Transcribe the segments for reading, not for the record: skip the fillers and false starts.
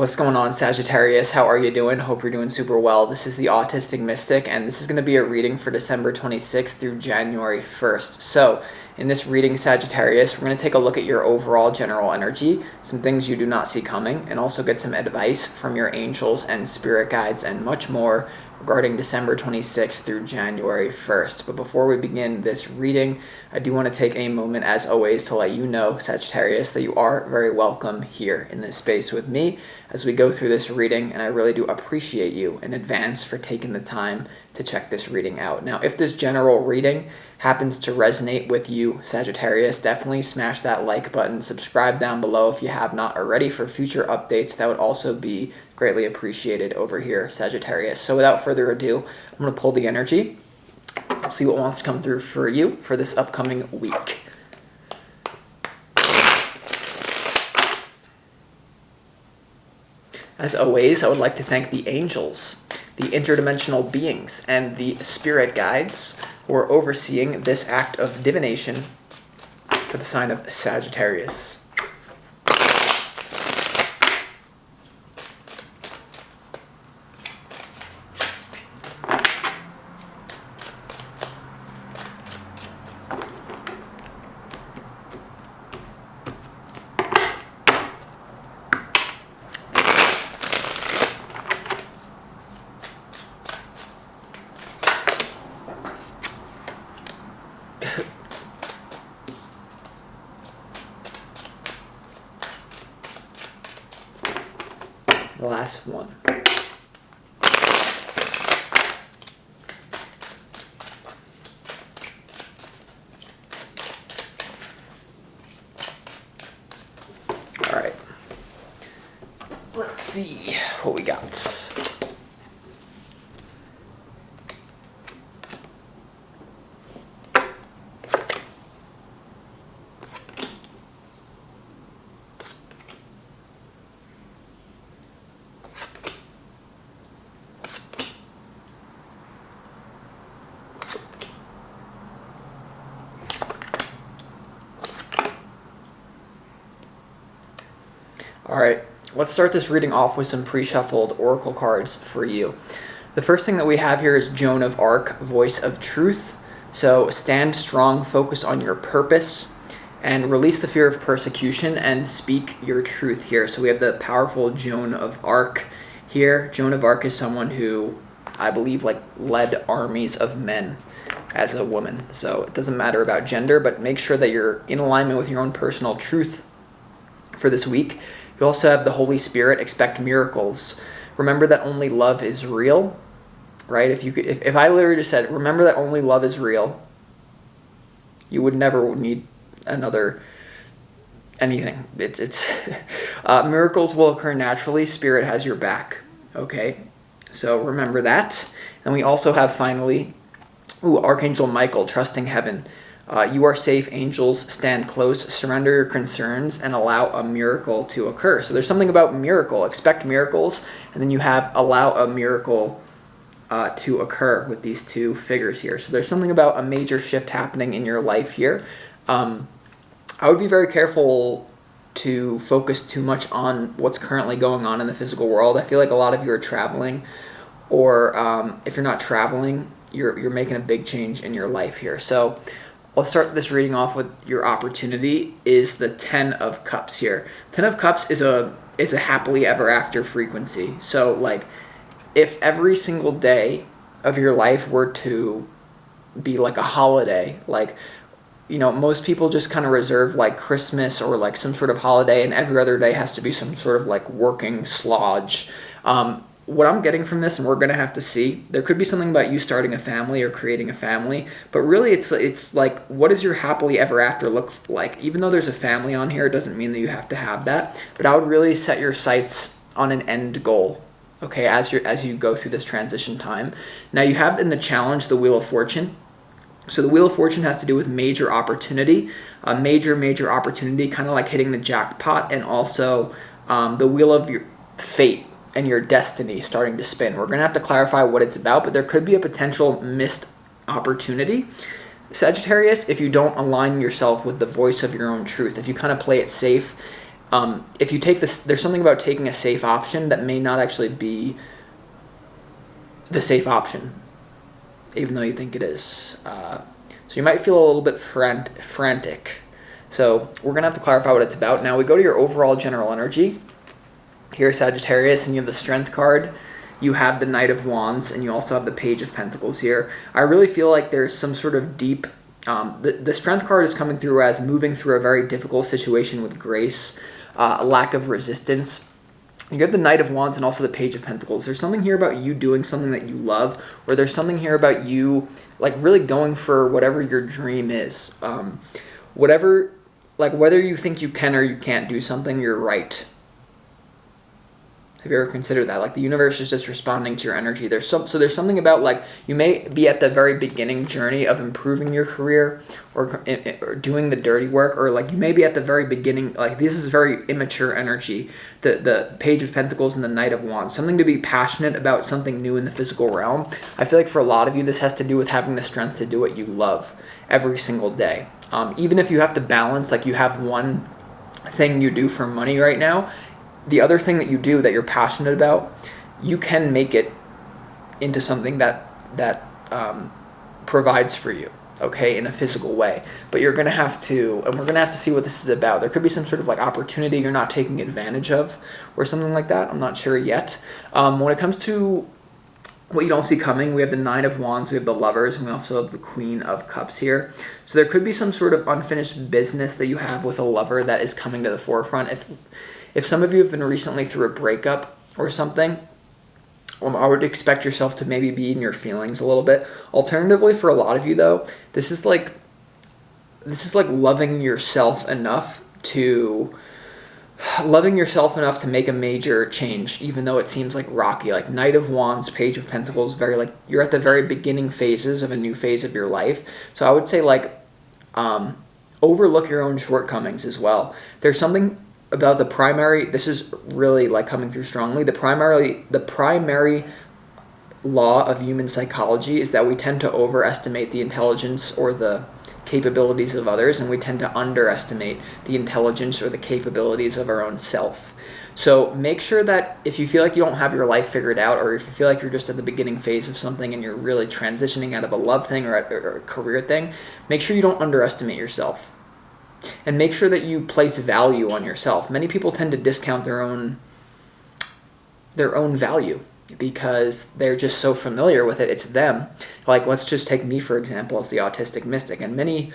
What's going on, Sagittarius? How are you doing? Hope you're doing super well. This is the Autistic Mystic, and this is going to be a reading for December 26th through January 1st. So, in this reading, Sagittarius, we're going to take a look at your overall general energy, some things you do not see coming, and also get some advice from your angels and spirit guides and much more regarding December 26th through January 1st. But before we begin this reading, I do want to take a moment, as always, to let you know, Sagittarius, that you are very welcome here in this space with me as we go through this reading, and I really do appreciate you in advance for taking the time to check this reading out. Now, if this general reading happens to resonate with you, Sagittarius, definitely smash that like button, subscribe down below if you have not already for future updates. That would also be greatly appreciated over here, Sagittarius. So without further ado, I'm going to pull the energy, see what wants to come through for you for this upcoming week. As always, I would like to thank the angels, the interdimensional beings, and the spirit guides who are overseeing this act of divination for the sign of Sagittarius. The last one. All right. Let's see what we got. All right, let's start this reading off with some pre-shuffled oracle cards for you. The first thing that we have here is Joan of Arc, Voice of Truth. So stand strong, focus on your purpose, and release the fear of persecution and speak your truth here. So we have the powerful Joan of Arc here. Joan of Arc is someone who, I believe, led armies of men as a woman. So it doesn't matter about gender, but make sure that you're in alignment with your own personal truth for this week. You also have the Holy Spirit, expect miracles. Remember that only love is real, right? If I literally just said, remember that only love is real, you would never need another anything. Miracles will occur naturally. Spirit has your back, okay? So remember that. And we also have finally, Archangel Michael, trusting heaven. You are safe, angels, stand close, surrender your concerns, and allow a miracle to occur. So there's something about miracle, expect miracles, and then you have allow a miracle to occur with these two figures here. So there's something about a major shift happening in your life here. I would be very careful to focus too much on what's currently going on in the physical world. I feel like a lot of you are traveling, or if you're not traveling, you're making a big change in your life here. So let's start this reading off with your opportunity is the 10 of Cups here. 10 of Cups is a happily ever after frequency. So if every single day of your life were to be like a holiday, most people just kind of reserve Christmas or some sort of holiday, and every other day has to be some sort of working slodge. What I'm getting from this, and we're going to have to see, there could be something about you starting a family or creating a family, but really it's what does your happily ever after look like? Even though there's a family on here, it doesn't mean that you have to have that, but I would really set your sights on an end goal, okay, as you go through this transition time. Now you have in the challenge the Wheel of Fortune. So the Wheel of Fortune has to do with major opportunity, a major opportunity, kind of like hitting the jackpot, and also the Wheel of your fate and your destiny starting to spin. We're going to have to clarify what it's about, but there could be a potential missed opportunity. Sagittarius, if you don't align yourself with the voice of your own truth, if you kind of play it safe, If you take this, there's something about taking a safe option that may not actually be the safe option, even though you think it is. So you might feel a little bit frantic. So we're going to have to clarify what it's about. Now we go to your overall general energy. Here, Sagittarius, and you have the Strength card. You have the Knight of Wands, and you also have the Page of Pentacles here. I really feel like there's some sort of deep... the Strength card is coming through as moving through a very difficult situation with grace, a lack of resistance. You have the Knight of Wands and also the Page of Pentacles. There's something here about you doing something that you love, or there's something here about you like really going for whatever your dream is. Whatever, like whether you think you can or you can't do something, you're right. Have you ever considered that? Like the universe is just responding to your energy. There's something about like you may be at the very beginning journey of improving your career or doing the dirty work, or like you may be at the very beginning. Like this is very immature energy. The Page of Pentacles and the Knight of Wands. Something to be passionate about, something new in the physical realm. I feel like for a lot of you, this has to do with having the strength to do what you love every single day. Even if you have to balance, like you have one thing you do for money right now, the other thing that you do that you're passionate about, you can make it into something that provides for you, okay, in a physical way. But you're going to have to, and we're going to have to see what this is about. There could be some sort of like opportunity you're not taking advantage of or something like that. I'm not sure yet. When it comes to what you don't see coming, we have the Nine of Wands, we have the Lovers, and we also have the Queen of Cups here. So there could be some sort of unfinished business that you have with a lover that is coming to the forefront. If some of you have been recently through a breakup or something, I would expect yourself to maybe be in your feelings a little bit. Alternatively, for a lot of you though, this is like loving yourself enough to make a major change, even though it seems like rocky. Like Knight of Wands, Page of Pentacles, very like you're at the very beginning phases of a new phase of your life. So I would say like overlook your own shortcomings as well. There's something about the primary, this is really like coming through strongly. The primary law of human psychology is that we tend to overestimate the intelligence or the capabilities of others, and we tend to underestimate the intelligence or the capabilities of our own self. So make sure that if you feel like you don't have your life figured out, or if you feel like you're just at the beginning phase of something and you're really transitioning out of a love thing or a career thing, make sure you don't underestimate yourself. And make sure that you place value on yourself. Many people tend to discount their own value because they're just so familiar with it. It's them. Like, let's just take me, for example, as the autistic mystic. And many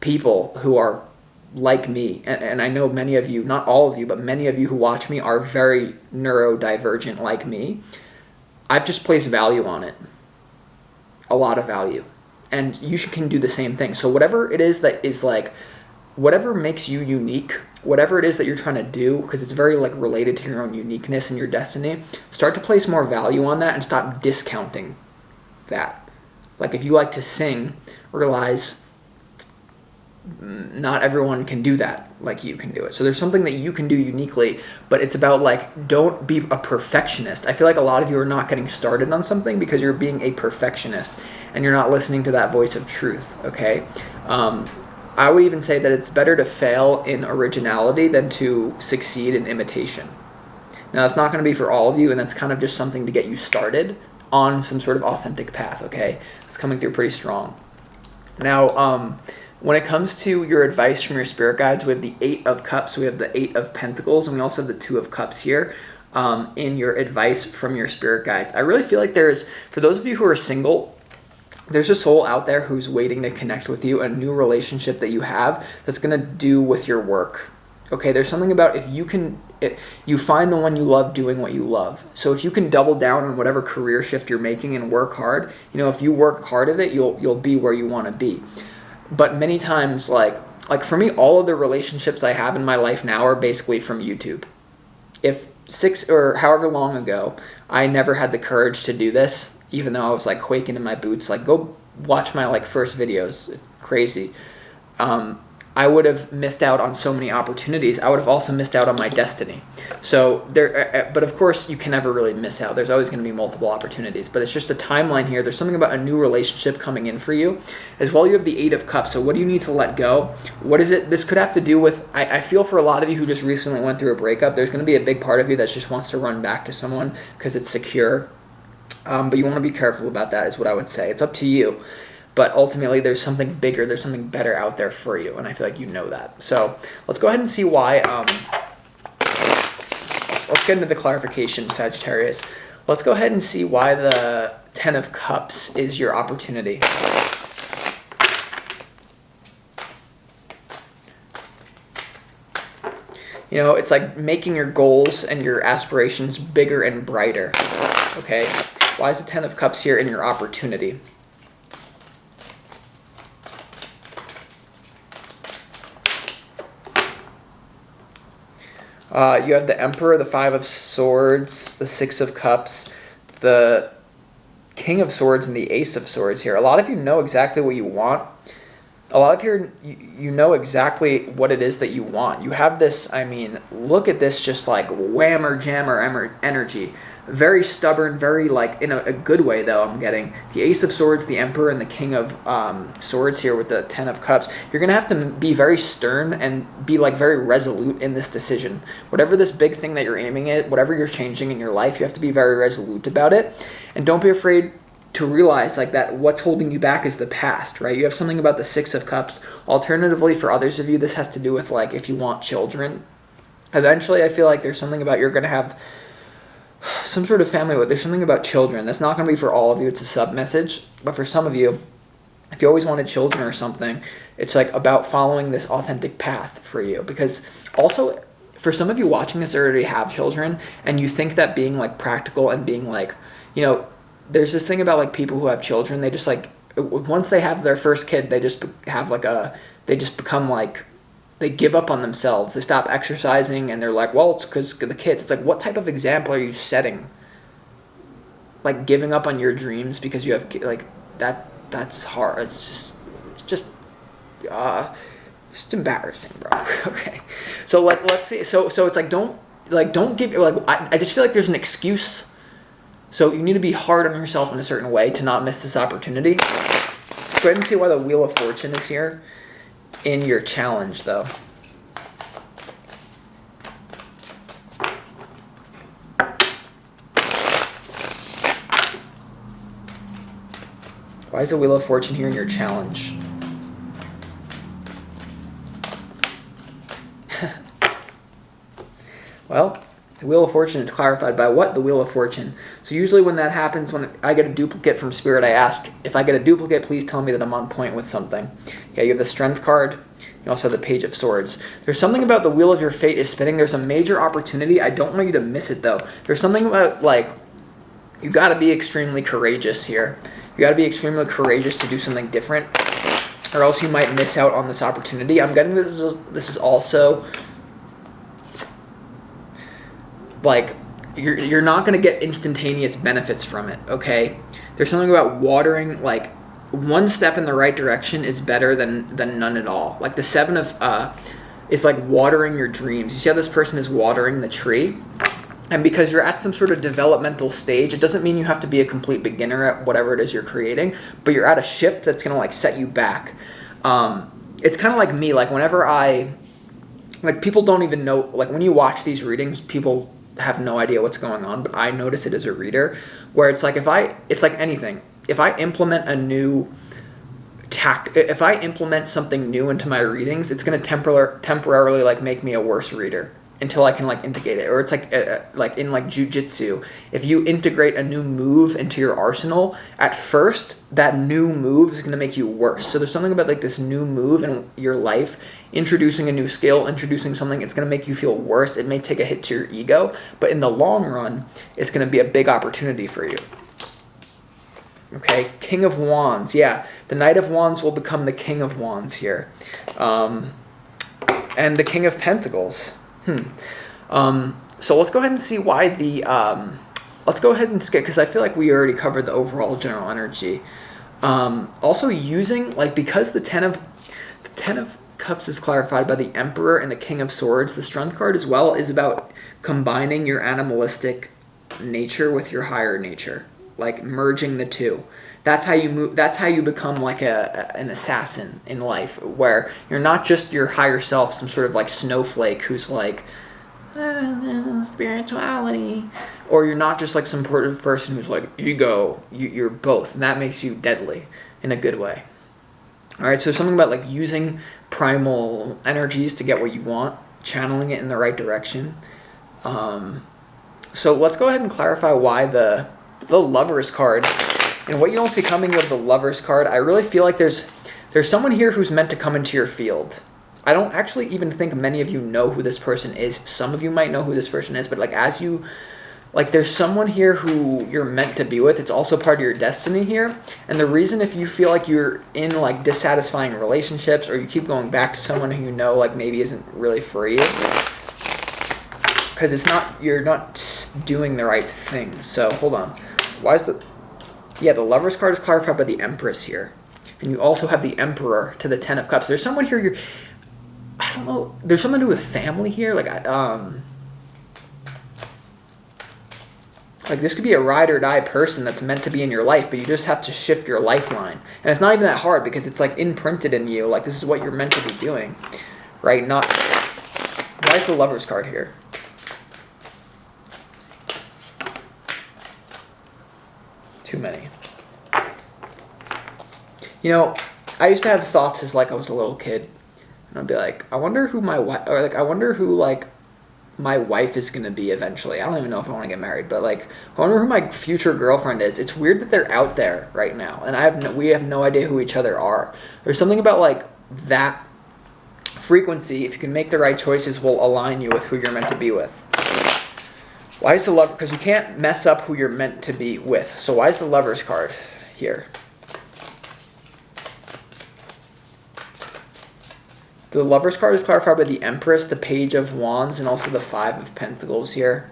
people who are like me, and I know many of you, not all of you, but many of you who watch me are very neurodivergent like me. I've just placed value on it. A lot of value. And you can do the same thing. So whatever it is that is like, whatever makes you unique, whatever it is that you're trying to do, because it's very like related to your own uniqueness and your destiny, start to place more value on that and stop discounting that. Like if you like to sing, realize not everyone can do that like you can do it. So there's something that you can do uniquely, but it's about like, don't be a perfectionist. I feel like a lot of you are not getting started on something because you're being a perfectionist and you're not listening to that voice of truth, okay? I would even say that it's better to fail in originality than to succeed in imitation. Now, that's not going to be for all of you, and that's kind of just something to get you started on some sort of authentic path, okay? It's coming through pretty strong. Now, when it comes to your advice from your spirit guides, we have the Eight of Cups, we have the Eight of Pentacles, and we also have the Two of Cups here in your advice from your spirit guides. I really feel like for those of you who are single, there's a soul out there who's waiting to connect with you, a new relationship that you have that's going to do with your work. Okay, there's something about if you find the one you love doing what you love. So if you can double down on whatever career shift you're making and work hard, if you work hard at it, you'll be where you want to be. But many times, like for me, all of the relationships I have in my life now are basically from YouTube. If 6 or however long ago, I never had the courage to do this, even though I was like quaking in my boots, like go watch my like first videos. It's crazy. I would have missed out on so many opportunities. I would have also missed out on my destiny. So but of course you can never really miss out. There's always going to be multiple opportunities, but it's just a timeline here. There's something about a new relationship coming in for you. As well, you have the Eight of Cups. So what do you need to let go? What is it? This could have to do with, I feel for a lot of you who just recently went through a breakup, there's going to be a big part of you that just wants to run back to someone because it's secure. But you want to be careful about that is what I would say. It's up to you. But ultimately, there's something bigger, there's something better out there for you, and I feel like you know that. So let's go ahead and see why. Let's get into the clarification, Sagittarius. Let's go ahead and see why the Ten of Cups is your opportunity. You know, it's like making your goals and your aspirations bigger and brighter. Okay? Why is the Ten of Cups here in your opportunity? You have the Emperor, the Five of Swords, the Six of Cups, the King of Swords, and the Ace of Swords here. A lot of you know exactly what you want. A lot of you know exactly what it is that you want. You have this, I mean, look at this just like whammer jammer energy. Very stubborn, very like, in a good way though, I'm getting. The Ace of Swords, the Emperor, and the King of Swords here with the Ten of Cups. You're going to have to be very stern and be like very resolute in this decision. Whatever this big thing that you're aiming at, whatever you're changing in your life, you have to be very resolute about it. And don't be afraid to realize like that what's holding you back is the past, right? You have something about the Six of Cups. Alternatively, for others of you, this has to do with like if you want children. Eventually, I feel like there's something about you're going to have some sort of family, there's something about children. That's not going to be for all of you. It's a sub-message. But for some of you, if you always wanted children or something, it's like about following this authentic path for you. Because also, for some of you watching this already have children, and you think that being like practical and being like, you know, there's this thing about like people who have children, they just like, once they have their first kid, they just have like they just become like, they give up on themselves. They stop exercising and they're like, well, it's because of the kids. It's like, what type of example are you setting? Like giving up on your dreams because you have like that's hard. It's just embarrassing, bro. Okay. So let's see. So it's like don't give like I just feel like there's an excuse. So you need to be hard on yourself in a certain way to not miss this opportunity. Let's go ahead and see why the Wheel of Fortune is here in your challenge, though. Why is the Wheel of Fortune here in your challenge? Well, the Wheel of Fortune is clarified by what? The Wheel of Fortune. So usually when that happens, when I get a duplicate from Spirit, I ask, if I get a duplicate, please tell me that I'm on point with something. Okay, you have the Strength card. You also have the Page of Swords. There's something about the Wheel of your fate is spinning. There's a major opportunity. I don't want you to miss it, though. There's something about, like, you got to be extremely courageous here. You got to be extremely courageous to do something different, or else you might miss out on this opportunity. I'm getting this is also like you're not going to get instantaneous benefits from it, okay? There's something about watering, like one step in the right direction is better than none at all. Like the Seven of is like watering your dreams. You see how this person is watering the tree? And because you're at some sort of developmental stage, it doesn't mean you have to be a complete beginner at whatever it is you're creating, but you're at a shift that's going to like set you back. It's kind of like me, like whenever like people don't even know, like when you watch these readings, people have no idea what's going on, but I notice it as a reader, where it's like it's like anything. If I implement a new if I implement something new into my readings, it's going to temporarily like make me a worse reader until I can like integrate it. Or it's like in like jujitsu, if you integrate a new move into your arsenal, at first that new move is going to make you worse. So there's something about like this new move in your life, introducing a new skill, introducing something, it's going to make you feel worse. It may take a hit to your ego, but in the long run, it's going to be a big opportunity for you. Okay, King of Wands. Yeah, the Knight of Wands will become the King of Wands here. And the King of Pentacles. So let's go ahead and see why the... let's go ahead and skip, because I feel like we already covered the overall general energy. Also using, like, because the Ten of Cups is clarified by the Emperor and the King of Swords. The Strength card as well is about combining your animalistic nature with your higher nature, like merging the two. That's how you move. That's how you become like an assassin in life, where you're not just your higher self, some sort of like snowflake who's like spirituality, or you're not just like some sort of person who's like ego. You're both, and that makes you deadly in a good way. All right, so something about like using primal energies to get what you want, channeling it in the right direction. So let's go ahead and clarify why the Lovers card. And what you don't see coming, you have the Lovers card. I really feel like there's someone here who's meant to come into your field. I don't actually even think many of you know who this person is. Some of you might know who this person is, but like there's someone here who you're meant to be with. It's also part of your destiny here. And the reason, if you feel like you're in like dissatisfying relationships, or you keep going back to someone who you know like maybe isn't really for you, because you're not doing the right thing. So hold on. Why is the Lovers card is clarified by the Empress here. And you also have the Emperor to the Ten of Cups. There's someone here I don't know, there's something to do with family here. Like this could be a ride or die person that's meant to be in your life, but you just have to shift your lifeline. And it's not even that hard, because it's like imprinted in you. Like, this is what you're meant to be doing, right? Why is the Lovers card here? Too many. You know, I used to have thoughts as like I was a little kid, and I'd be like, I wonder who my wife is gonna be eventually. I don't even know if I want to get married, but like, I wonder who my future girlfriend is. It's weird that they're out there right now, and we have no idea who each other are. There's something about like that frequency, if you can make the right choices, will align you with who you're meant to be with. Why is the Lover? Because you can't mess up who you're meant to be with. So why is the Lovers card here? The Lovers card is clarified by the Empress, the Page of Wands, and also the Five of Pentacles here.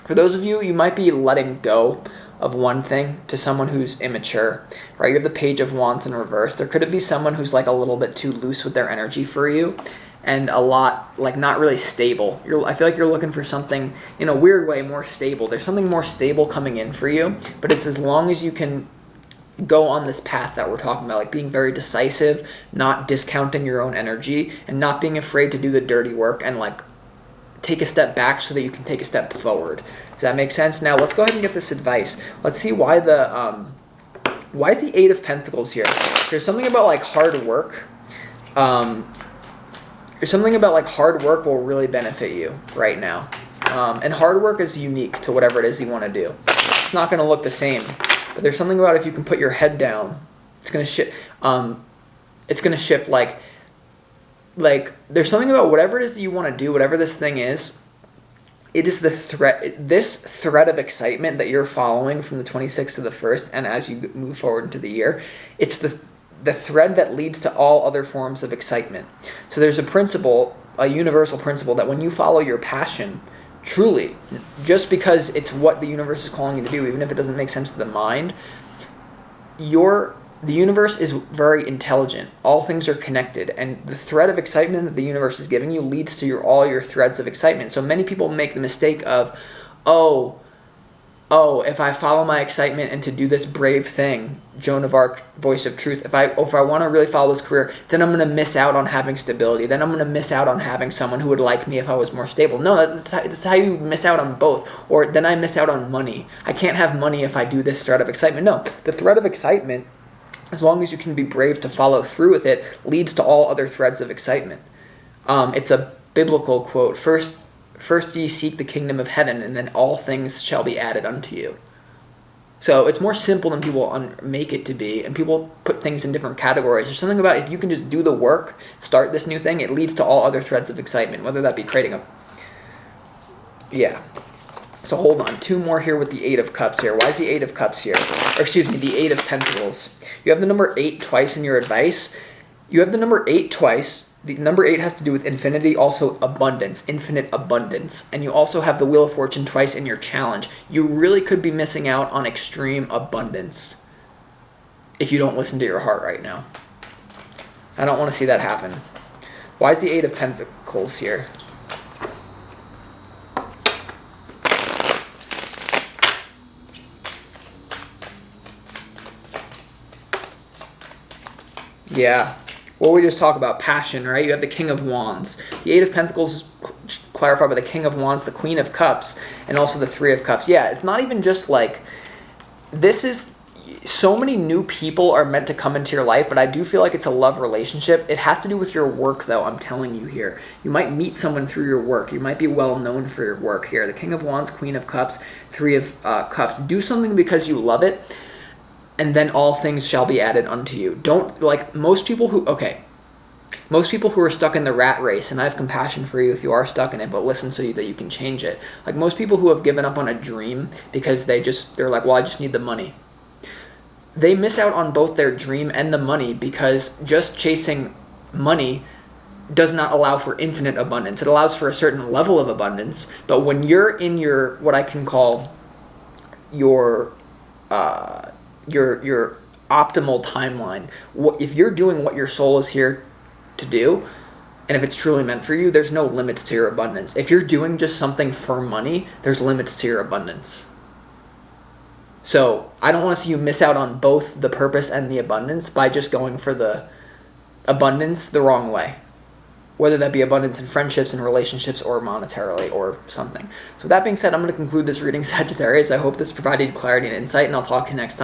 For those of you, you might be letting go of one thing to someone who's immature, right? You have the Page of Wands in reverse. There could be someone who's like a little bit too loose with their energy for you, and a lot, like, not really stable. I feel like you're looking for something, in a weird way, more stable. There's something more stable coming in for you, but it's as long as you can go on this path that we're talking about, like being very decisive, not discounting your own energy, and not being afraid to do the dirty work and like take a step back so that you can take a step forward. Does that make sense? Now let's go ahead and get this advice. Let's see why why is the Eight of Pentacles here? There's something about like hard work. There's something about like hard work will really benefit you right now. And hard work is unique to whatever it is you want to do. It's not going to look the same. But there's something about if you can put your head down, it's gonna shift. It's gonna shift. Like there's something about whatever it is that you want to do, whatever this thing is. It is this thread of excitement that you're following from the 26th to the 1st, and as you move forward into the year, it's the thread that leads to all other forms of excitement. So there's a universal principle that when you follow your passion, truly, just because it's what the universe is calling you to do, even if it doesn't make sense to the mind, the universe is very intelligent. All things are connected, and the thread of excitement that the universe is giving you leads to all your threads of excitement. So many people make the mistake of, if I follow my excitement and to do this brave thing, Joan of Arc, voice of truth, if I want to really follow this career, then I'm going to miss out on having stability. Then I'm going to miss out on having someone who would like me if I was more stable. No, that's how you miss out on both. Or then I miss out on money. I can't have money if I do this thread of excitement. No, the thread of excitement, as long as you can be brave to follow through with it, leads to all other threads of excitement. It's a biblical quote. First ye seek the kingdom of heaven, and then all things shall be added unto you. So it's more simple than people make it to be, and people put things in different categories. There's something about if you can just do the work, start this new thing, it leads to all other threads of excitement, whether that be creating a... Yeah. So hold on, 2 more here with the Eight of Cups here. Why is the Eight of Cups here? Or excuse me, the Eight of Pentacles. You have the number 8 twice in your advice. You have the number 8 twice. The number 8 has to do with infinity, also abundance, infinite abundance. And you also have the Wheel of Fortune twice in your challenge. You really could be missing out on extreme abundance if you don't listen to your heart right now. I don't want to see that happen. Why is the Eight of Pentacles here? Yeah. Well, we just talk about passion, right? You have the King of Wands. The Eight of Pentacles clarified by the King of Wands, the Queen of Cups, and also the Three of Cups. Yeah, it's not even just like, this is, so many new people are meant to come into your life, but I do feel like it's a love relationship. It has to do with your work, though, I'm telling you here. You might meet someone through your work. You might be well known for your work here. The King of Wands, Queen of Cups, Three of Cups. Do something because you love it, and then all things shall be added unto you. Don't, like, most people who are stuck in the rat race, and I have compassion for you if you are stuck in it, but listen so that you can change it. Like, most people who have given up on a dream because they're like, well, I just need the money. They miss out on both their dream and the money, because just chasing money does not allow for infinite abundance. It allows for a certain level of abundance, but when you're in your, what I can call your optimal timeline, if you're doing what your soul is here to do, and if it's truly meant for you, there's no limits to your abundance. If you're doing just something for money, there's limits to your abundance. So I don't want to see you miss out on both the purpose and the abundance by just going for the abundance the wrong way, whether that be abundance in friendships and relationships or monetarily or something. So with that being said, I'm going to conclude this reading, Sagittarius. I hope this provided clarity and insight, and I'll talk to you next time.